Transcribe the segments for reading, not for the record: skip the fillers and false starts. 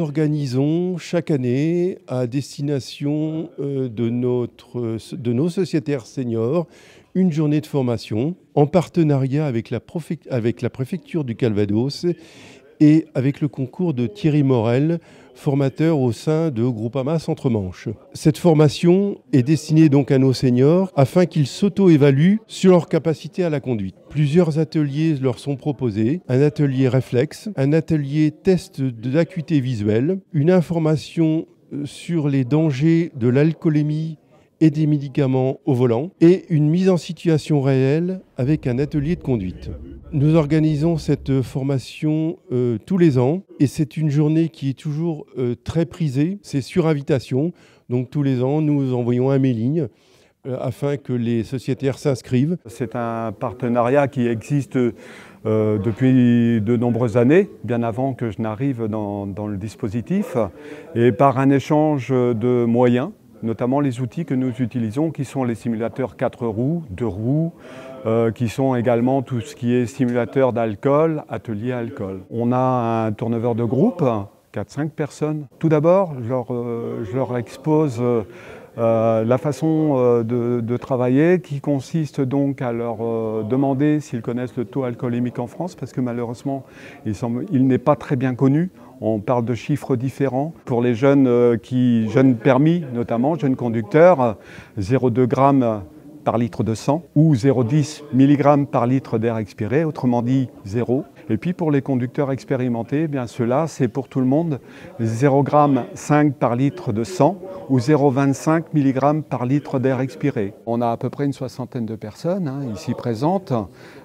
organisons chaque année à destination de nos sociétaires seniors une journée de formation en partenariat avec la préfecture du Calvados et avec le concours de Thierry Morel, formateur au sein de Groupama Centre-Manche. Cette formation est destinée donc à nos seniors afin qu'ils s'auto-évaluent sur leur capacité à la conduite. Plusieurs ateliers leur sont proposés, un atelier réflexe, un atelier test d'acuité visuelle, une information sur les dangers de l'alcoolémie et des médicaments au volant, et une mise en situation réelle avec un atelier de conduite. Nous organisons cette formation tous les ans, et c'est une journée qui est toujours très prisée. C'est sur invitation, donc tous les ans, nous envoyons un mailing afin que les sociétaires s'inscrivent. C'est un partenariat qui existe depuis de nombreuses années, bien avant que je n'arrive dans le dispositif, et par un échange de moyens, notamment les outils que nous utilisons, qui sont les simulateurs 4 roues, 2 roues, qui sont également tout ce qui est simulateur d'alcool, atelier alcool. On a un turnover de groupe, 4-5 personnes. Tout d'abord, je leur expose la façon de travailler, qui consiste donc à leur demander s'ils connaissent le taux alcoolémique en France, parce que malheureusement, il n'est pas très bien connu. On parle de chiffres différents. Pour les jeunes jeunes permis, notamment jeunes conducteurs, 0,2 g par litre de sang ou 0,10 mg par litre d'air expiré, autrement dit 0. Et puis pour les conducteurs expérimentés, eh bien cela c'est pour tout le monde 0,5 g par litre de sang ou 0,25 mg par litre d'air expiré. On a à peu près une soixantaine de personnes ici présentes.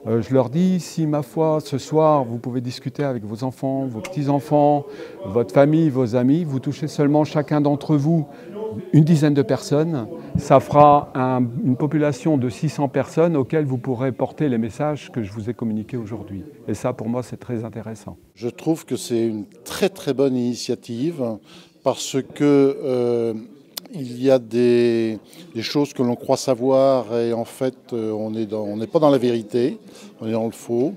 Je leur dis, si ma foi ce soir vous pouvez discuter avec vos enfants, vos petits-enfants, votre famille, vos amis, vous touchez seulement chacun d'entre vous une dizaine de personnes, ça fera une population de 600 personnes auxquelles vous pourrez porter les messages que je vous ai communiqués aujourd'hui. Et ça, pour moi, c'est très intéressant. Je trouve que c'est une très très bonne initiative parce que il y a des choses que l'on croit savoir et en fait, on n'est pas dans la vérité, on est dans le faux.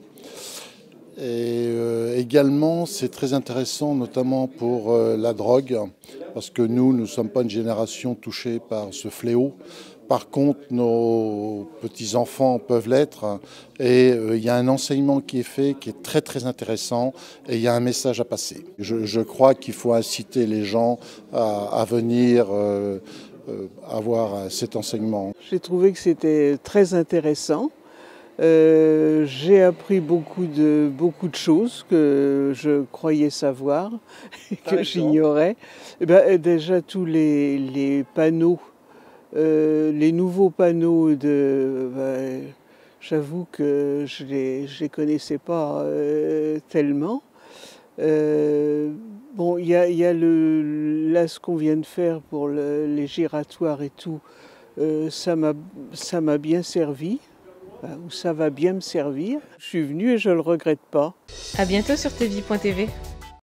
Et également, c'est très intéressant, notamment pour la drogue, parce que nous ne sommes pas une génération touchée par ce fléau. Par contre, nos petits-enfants peuvent l'être. Et il y a un enseignement qui est fait, qui est très très intéressant, et il y a un message à passer. Je crois qu'il faut inciter les gens à venir avoir cet enseignement. J'ai trouvé que c'était très intéressant. J'ai appris beaucoup de choses que je croyais savoir et que j'ignorais. Déjà tous les panneaux, les nouveaux panneaux, j'avoue que je les connaissais pas tellement. Bon, il y a là ce qu'on vient de faire pour les giratoires et tout, ça m'a bien servi. Où ça va bien me servir. Je suis venue et je ne le regrette pas. À bientôt sur tvie.tv.